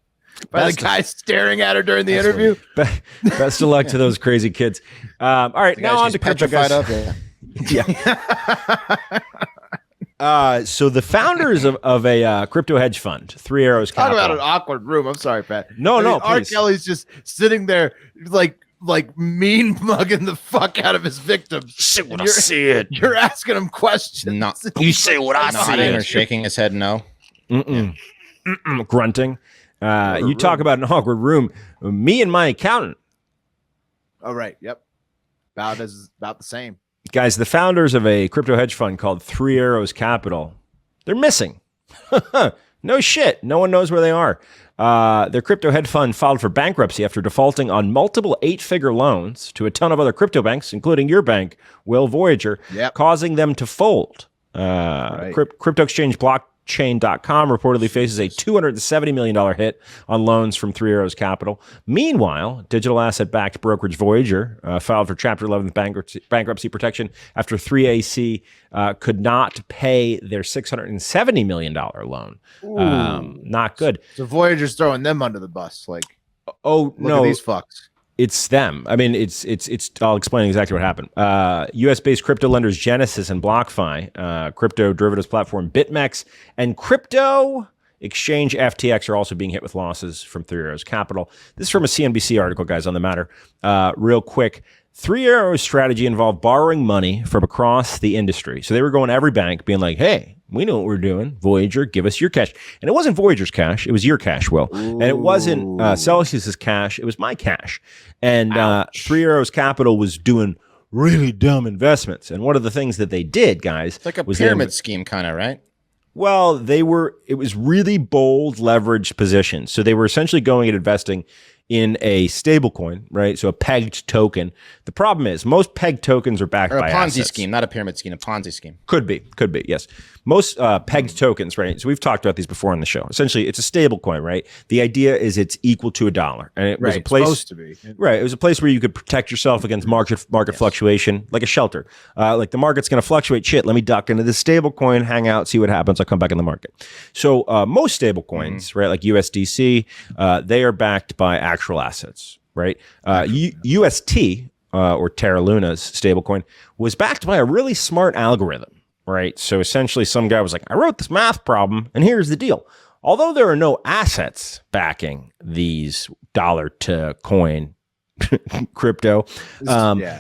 by the guy staring at her during the interview. Best of luck to those crazy kids. All right, now on to crypto, guys. So the founders of a crypto hedge fund, Three Arrows Capital. Talk about an awkward room. I'm sorry, Pat. No, R. Kelly's just sitting there like mean mugging the fuck out of his victims. Say what I said. You're asking him questions. No, you say what I said. Or shaking his head no. Grunting. You talk about an awkward room. Me and my accountant. Oh, right. Yep. About the same. Guys, the founders of a crypto hedge fund called Three Arrows Capital, they're missing. No shit. No one knows where they are. Their crypto hedge fund filed for bankruptcy after defaulting on multiple 8-figure loans to a ton of other crypto banks, including your bank, Voyager, causing them to fold. Crypto exchange blockchain.com reportedly faces a $270 million hit on loans from Three Arrows Capital. Meanwhile, digital asset-backed brokerage Voyager filed for Chapter 11 bankruptcy protection after 3AC could not pay their $670 million loan. Not good. So Voyager's throwing them under the bus. Like, look at these fucks. It's them. I mean, it's. I'll explain exactly what happened. U.S.-based crypto lenders Genesis and BlockFi, crypto derivatives platform BitMEX, and crypto exchange FTX are also being hit with losses from Three Arrows Capital. This is from a CNBC article, guys, on the matter. Real quick. Three Arrows' strategy involved borrowing money from across the industry. So they were going to every bank being like, hey, we know what we're doing. Voyager, give us your cash. And it wasn't Voyager's cash. It was your cash, Will. And it wasn't Celsius's cash. It was my cash. And Three Arrows Capital was doing really dumb investments. And one of the things that they did, guys, it's like a pyramid scheme kind of, right? Well, it was really bold leveraged positions. So they were essentially going and investing in a stable coin, right? So a pegged token. The problem is most pegged tokens are backed by Ponzi assets. scheme, not a pyramid scheme, a Ponzi scheme. Could be, yes. Most pegged tokens, right? So we've talked about these before on the show. Essentially, it's a stable coin, right? The idea is it's equal to $1, and it was a place supposed to be. Right. It was a place where you could protect yourself against market fluctuation, like a shelter. Like the market's going to fluctuate. Shit, let me duck into this stable coin, hang out, see what happens. I'll come back in the market. So most stable coins, right, like USDC, they are backed by actual assets, right? UST or Terra Luna's stablecoin was backed by a really smart algorithm. Right. So essentially some guy was like, I wrote this math problem and here's the deal. Although there are no assets backing these dollar to coin crypto,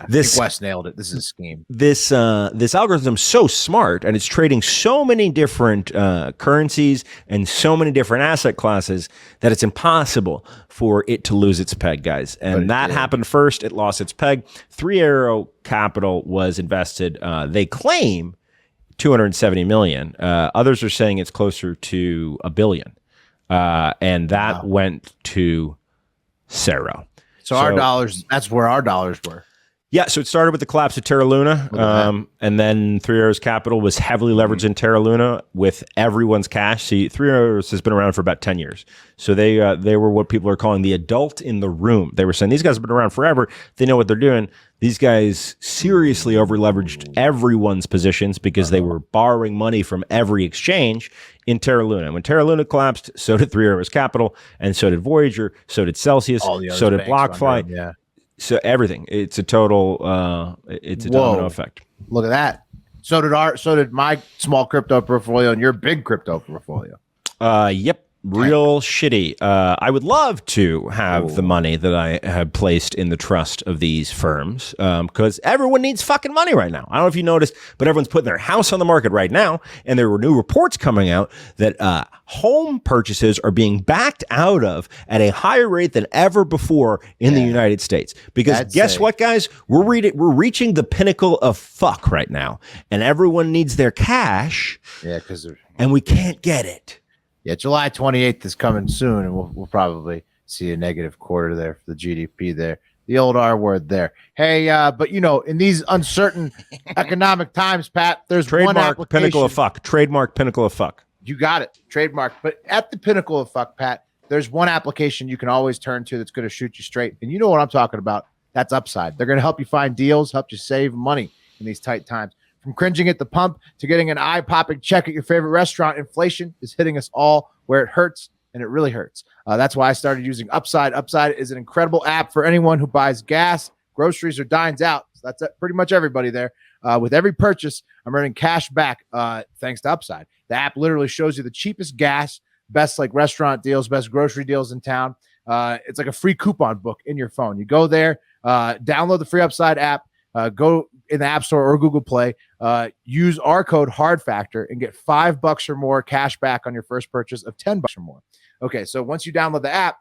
this West nailed it. This is a scheme. This algorithm's so smart and it's trading so many different currencies and so many different asset classes that it's impossible for it to lose its peg, guys. And that happened first. It lost its peg. Three Arrow Capital was invested. They claim $270 million. Others are saying it's closer to $1 billion. And that went to Sarah. So our dollars, that's where our dollars were. Yeah, so it started with the collapse of Terra Luna, and then Three Arrows Capital was heavily leveraged in Terra Luna with everyone's cash. See, Three Arrows has been around for about 10 years. So they were what people are calling the adult in the room. They were saying, these guys have been around forever. They know what they're doing. These guys seriously over-leveraged everyone's positions because they were borrowing money from every exchange in Terra Luna. When Terra Luna collapsed, so did Three Arrows Capital, and so did Voyager, so did Celsius, so did BlockFi. Yeah. So everything. It's a total domino effect. Look at that. So did my small crypto portfolio and your big crypto portfolio. Yep. real shitty. I would love to have the money that I have placed in the trust of these firms because everyone needs fucking money right now. I don't know if you noticed, but everyone's putting their house on the market right now, and there were new reports coming out that home purchases are being backed out of at a higher rate than ever before in the United States. Because guess what, guys? We're reaching the pinnacle of fuck right now, and everyone needs their cash. Yeah, and we can't get it. Yeah, July 28th is coming soon, and we'll probably see a negative quarter there for the GDP there. The old R word there. Hey, but in these uncertain economic times, Pat, there's one trademark pinnacle of fuck. Trademark pinnacle of fuck. You got it. Trademark. But at the pinnacle of fuck, Pat, there's one application you can always turn to that's going to shoot you straight. And you know what I'm talking about. That's Upside. They're going to help you find deals, help you save money in these tight times. From cringing at the pump to getting an eye-popping check at your favorite restaurant, inflation is hitting us all where it hurts, and it really hurts. That's why I started using Upside. Upside is an incredible app for anyone who buys gas, groceries, or dines out. So that's pretty much everybody there. With every purchase, I'm earning cash back thanks to Upside. The app literally shows you the cheapest gas, best restaurant deals, best grocery deals in town. It's like a free coupon book in your phone. You go there, download the free Upside app, go in the App Store or Google Play, use our code HARDFACTOR and get $5 or more cash back on your first purchase of $10 or more. Okay, so once you download the app,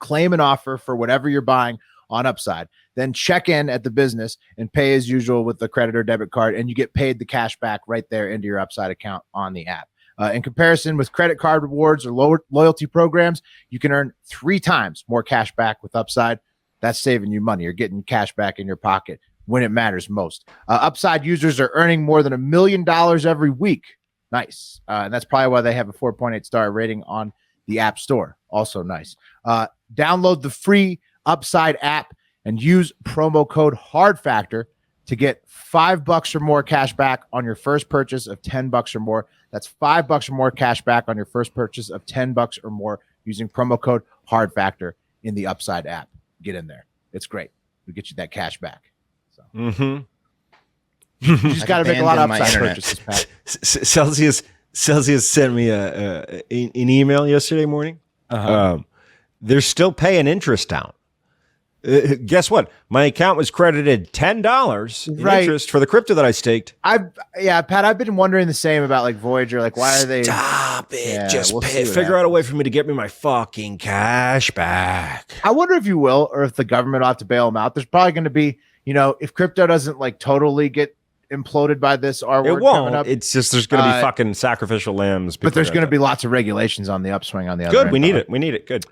claim an offer for whatever you're buying on Upside, then check in at the business and pay as usual with the credit or debit card, and you get paid the cash back right there into your Upside account on the app. In comparison with credit card rewards or loyalty programs, you can earn 3 times more cash back with Upside. That's saving you money. You're getting cash back in your pocket when it matters most. Upside users are earning more than $1 million every week. Nice. And that's probably why they have a 4.8 star rating on the App Store. Also nice. Download the free Upside app and use promo code HARDFACTOR to get $5 or more cash back on your first purchase of $10 or more. That's $5 or more cash back on your first purchase of $10 or more using promo code HARDFACTOR in the Upside app. Get in there. It's great. We get you that cash back. So. You just got to make a lot of Upside purchases, Pat. Celsius sent me an email yesterday morning. They're still paying interest down. Guess what? My account was credited $10 in interest for the crypto that I staked. Pat, I've been wondering the same about Voyager. Why are they? Stop it! Yeah, just figure out a way for me to get me my fucking cash back. I wonder if you will, or if the government will have to bail them out. There's probably going to be, if crypto doesn't totally get imploded by this R word. It won't. Up, it's just there's going to be fucking sacrificial lambs. But there's going to be lots of regulations on the upswing on the other. Good. End. We need it. We need it. Good.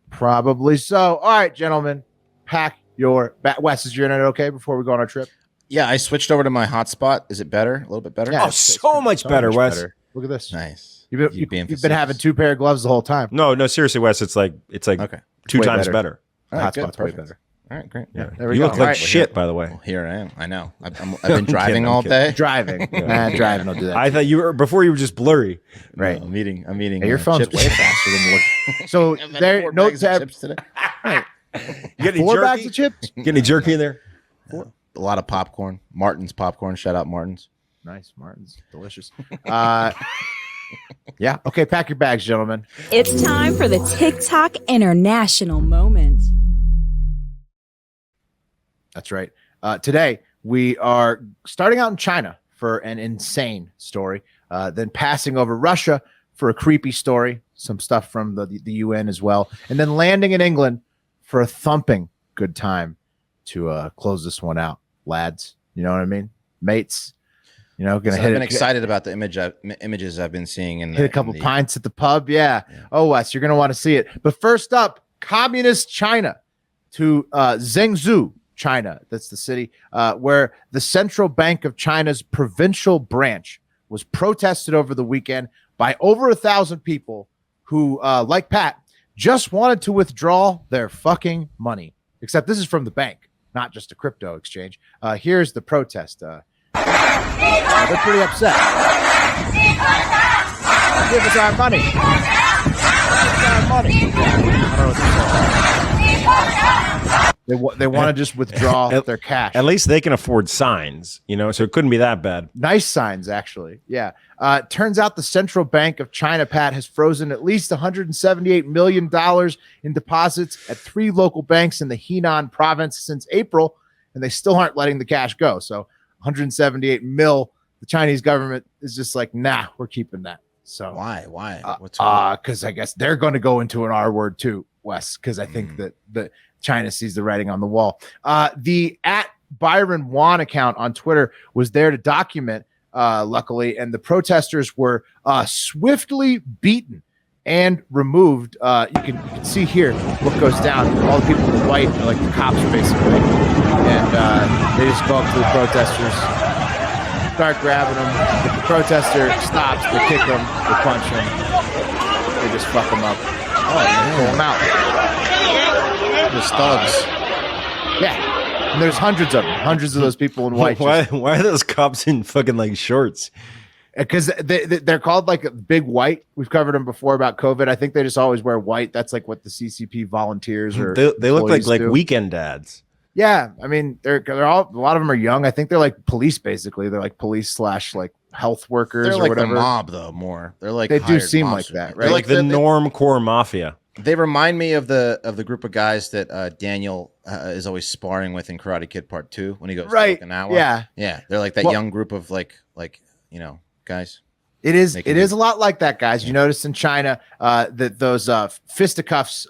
Probably so. All right, gentlemen. Pack your Wes, is your internet okay before we go on our trip? Yeah, I switched over to my hotspot. Is it better? A little bit better? Yeah, oh, so much better, Wes. Better. Look at this. Nice. You've been having 2 pair of gloves the whole time. No, seriously, Wes. It's like okay. 2 times better. Hotspot's way better. All right, great. Yeah, you look like shit, by the way. Well, here I am. I know. I've been driving all day. Driving. Driving will do that. I thought you were just blurry. Right. No, I'm eating. Hey, your phone's chips. way faster than you look. So there, no chips today. Right. You get any 4 jerky? bags of chips. Get any jerky in there? A lot of popcorn. Martin's popcorn. Shout out Martin's. Nice, Martin's, delicious. Yeah. Okay, pack your bags, gentlemen. It's time for the TikTok International Moment. That's right. Today we are starting out in China for an insane story, then passing over Russia for a creepy story, some stuff from the UN as well, and then landing in England for a thumping good time to close this one out, lads. You know what I mean, mates. I've been excited about the images I've been seeing and hit a couple pints at the pub. Yeah. Oh, Wes, you're gonna want to see it. But first up, communist China to Zhengzhou, China. That's the city where the Central Bank of China's provincial branch was protested over the weekend by over 1,000 people who, like Pat, just wanted to withdraw their fucking money. Except this is from the bank, not just a crypto exchange. Here's the protest. They're pretty upset. Give us our money. Give us our money. I don't know what They want to just withdraw their cash. At least they can afford signs, so it couldn't be that bad. Nice signs, actually. Yeah. Turns out the Central Bank of China, Pat, has frozen at least $178 million in deposits at 3 local banks in the Henan province since April, and they still aren't letting the cash go. So 178 mil, the Chinese government is just like, nah, we're keeping that. So why? Because I guess they're going to go into an R word too, Wes, because I think that China sees the writing on the wall. The @ByronWan account on Twitter was there to document, luckily, and the protesters were swiftly beaten and removed. You can see here what goes down. All the people in white are like the cops, basically, and they just go up to the protesters, start grabbing them. If the protester stops, they kick them, they punch them, they just fuck them up. Pull them out. Just thugs. Yeah, and there's hundreds of those people in white. Why are those cops in fucking like shorts? Because they're called like big white. We've covered them before about COVID. I think they just always wear white. That's like what the CCP volunteers or they look like do. weekend dads. Yeah, I mean they're all, a lot of them are young. I think they're like police basically. They're like police / like health workers. They're or like whatever. the mob though. More they do hired seem like mobsters. that, right? They're like the norm core mafia. They remind me of the group of guys that Daniel is always sparring with in Karate Kid Part 2 when he goes to Okinawa. Yeah, they're like that young group of like guys. It is a lot like that, guys. You notice in China that those fisticuffs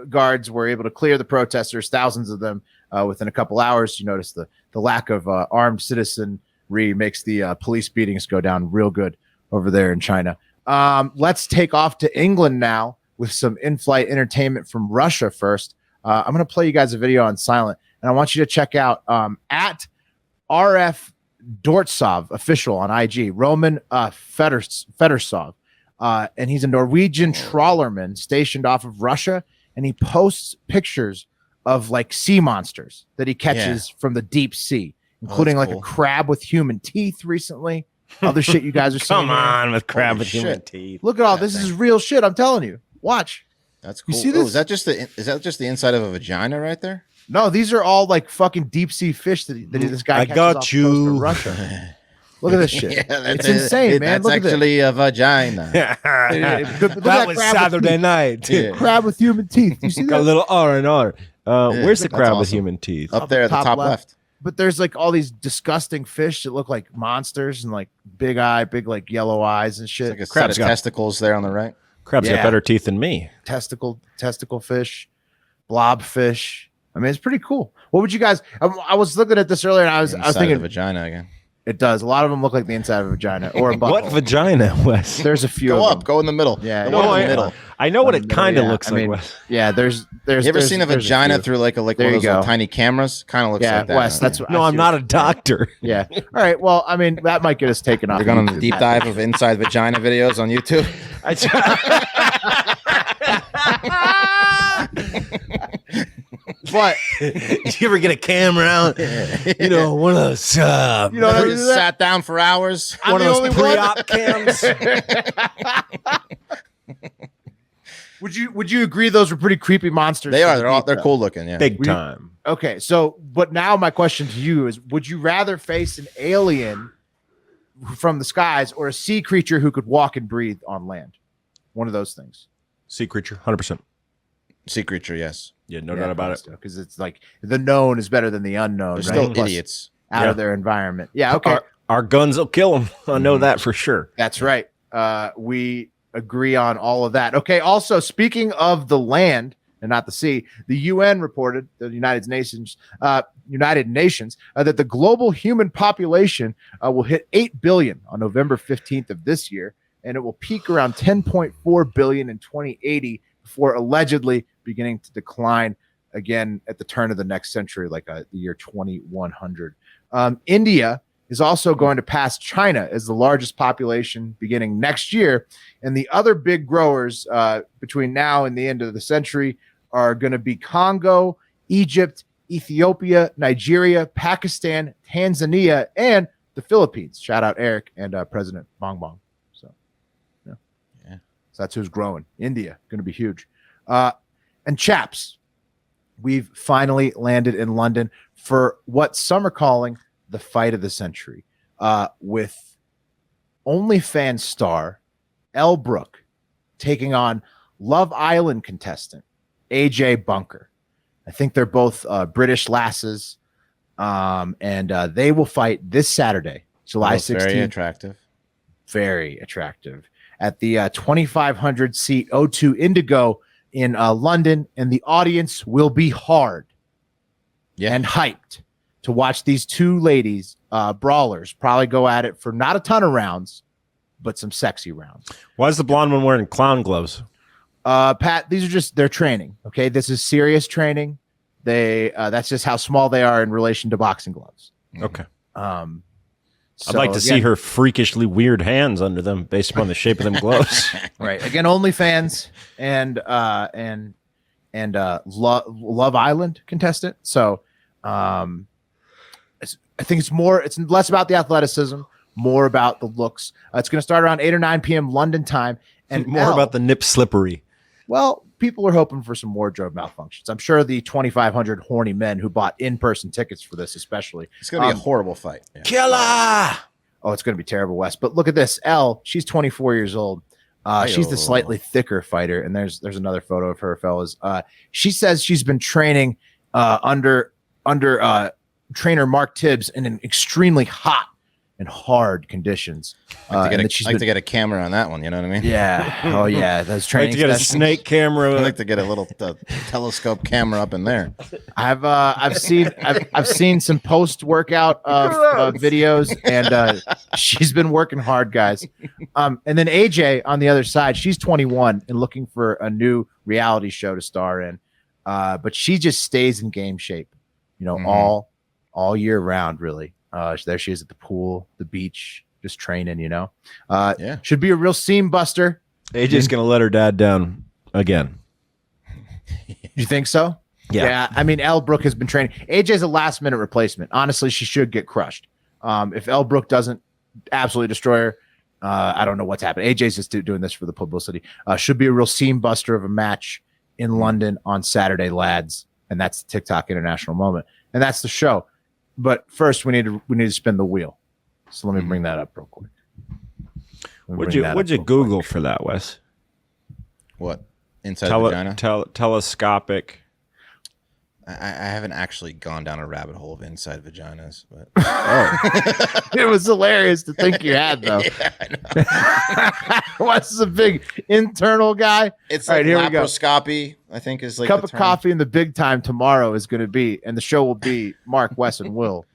guards were able to clear the protesters, thousands of them, within a couple hours. You notice the lack of armed citizenry makes the police beatings go down real good over there in China. Let's take off to England now with some in-flight entertainment from Russia first. I'm going to play you guys a video on silent, and I want you to check out at RF Dortsov official on IG, Roman Federsov, and he's a Norwegian trawlerman stationed off of Russia, and he posts pictures of like sea monsters that he catches from the deep sea, including like a crab with human teeth recently. Other shit you guys are seeing. Come on, with crab with human teeth. Look at all this. Is real shit. I'm telling you. Watch. That's cool. You see this? Is that just the inside of a vagina right there? No, these are all like fucking deep sea fish that this guy catches off the coast of Russia. Look at this shit. It's insane, man. Look That's actually a vagina. That was Saturday night. Crab with human teeth. You see Got a that? little R&R. Where's the crab with awesome. human teeth? Up there at the top left. But there's like all these disgusting fish that look like monsters and like big like yellow eyes and shit. It's like a set of testicles there on the right. Crab's got better teeth than me. Testicle fish, blob fish. I mean, it's pretty cool. What would you guys? I was looking at this earlier, and I was thinking vagina again. It does. A lot of them look like the inside of a vagina or a butthole. What vagina, Wes? There's a few. Go in the middle. Yeah, the one in the middle. I know what it kind of looks like. Wes. Yeah, there's. You ever seen a vagina through like one of those little tiny cameras? Kind of looks like that. Wes, that's no, I'm not a doctor. Yeah. All right. Well, I mean, that might get us taken off. You're going on the deep dive of inside vagina videos on YouTube. But did you ever get a camera out? One of those. Just sat down for hours. One of those pre-op cams. Would you agree those were pretty creepy monsters? They are. They're cool looking. Yeah, big time. Okay, so but now my question to you is: would you rather face an alien from the skies or a sea creature who could walk and breathe on land? One of those things. Sea creature, 100%. Sea creature, yes. Yeah, no doubt about it. Because it's like the known is better than the unknown. They're right? still Plus, idiots out of their environment. Yeah, okay. Our guns will kill them. I know that for sure. That's right. We agree on all of that. Okay. Also, speaking of the land and not the sea, the UN reported, the United Nations, that the global human population will hit 8 billion on November 15th of this year, and it will peak around 10.4 billion in 2080 before allegedly beginning to decline again at the turn of the next century, like the year 2100. India is also going to pass China as the largest population beginning next year. And the other big growers between now and the end of the century are going to be Congo, Egypt, Ethiopia, Nigeria, Pakistan, Tanzania, and the Philippines. Shout out Eric and President Bong Bong. So, yeah. So that's who's growing. India, going to be huge. And chaps, we've finally landed in London for what some are calling the fight of the century, with OnlyFans star Elle Brooke taking on Love Island contestant AJ Bunker. I think they're both British lasses, and they will fight this Saturday, July 16th. Very attractive. Very attractive at the 2,500 seat O2 Indigo in London, and the audience will be hard and hyped to watch these two ladies, brawlers, probably go at it for not a ton of rounds, but some sexy rounds. Why is the blonde one wearing clown gloves? Pat, these are just their training. Okay, this is serious training. That's just how small they are in relation to boxing gloves. Okay. So, I'd like to see her freakishly weird hands under them based upon the shape of them gloves. Right. Again, OnlyFans and Love Island contestant. So I think it's less about the athleticism, more about the looks. It's going to start around 8 or 9 p.m. London time. And more about the nip slippery. Well, people are hoping for some wardrobe malfunctions. I'm sure the 2,500 horny men who bought in-person tickets for this, especially. It's going to be a horrible fight. Yeah. Killer! Oh, it's going to be terrible, Wes. But look at this. Elle, she's 24 years old. She's the slightly thicker fighter. And there's another photo of her, fellas. She says she's been training under trainer Mark Tibbs in an extremely hot and hard conditions. I like to get a camera on that one. You know what I mean? Yeah. Oh, yeah. That's training. Like to get a snake camera. I like to get a little telescope camera up in there. I've seen some post workout videos, and she's been working hard, guys. And then AJ on the other side, she's 21 and looking for a new reality show to star in, but she just stays in game shape, all year round, really. There she is at the pool, the beach, just training, should be a real seam buster. AJ's going to let her dad down again. You think so? Yeah. I mean, Elle Brooke has been training. AJ's a last minute replacement. Honestly, she should get crushed. If Elle Brooke doesn't absolutely destroy her, I don't know what's happening. AJ's just doing this for the publicity. Should be a real seam buster of a match in London on Saturday, lads. And that's the TikTok International Moment. And that's the show. But first, we need to spin the wheel. So let me bring that up real quick. What'd you Google for that, Wes? What? Inside the vagina? Telescopic. I haven't actually gone down a rabbit hole of inside vaginas, but it was hilarious to think you had, though. Yeah, I know. Wes is a big internal guy. It's all like right, here we go. laparoscopy, I think is like Cup the of term. coffee in the big time tomorrow is going to be, and the show will be Mark, Wes, and Will.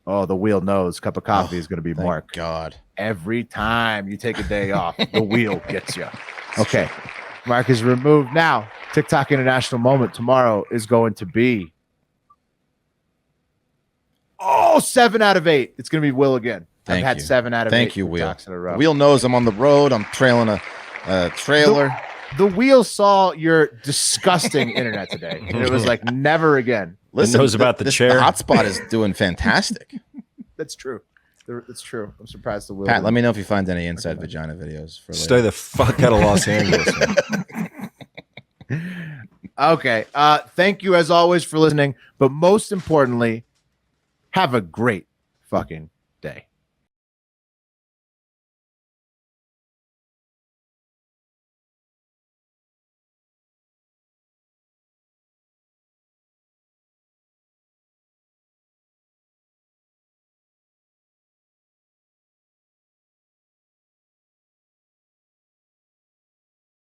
Oh, the wheel knows cup of coffee is going to be Thank Mark. God. Every time you take a day off, the wheel gets you. Okay. Mark is removed now. TikTok International Moment tomorrow is going to be 7 out of 8. It's going to be Will again. I've had 7 out of 8. Thank you, Will. TikToks in a row. Wheel knows I'm on the road. I'm trailing a trailer. The wheel saw your disgusting internet today. And it was like, never again. Listen, knows about the chair. The hotspot is doing fantastic. That's true. That's true. I'm surprised the wheel. Pat, let me know if you find any inside vagina videos for later. Stay the fuck out of Los Angeles, man. Okay. Thank you as always for listening. But most importantly, have a great fucking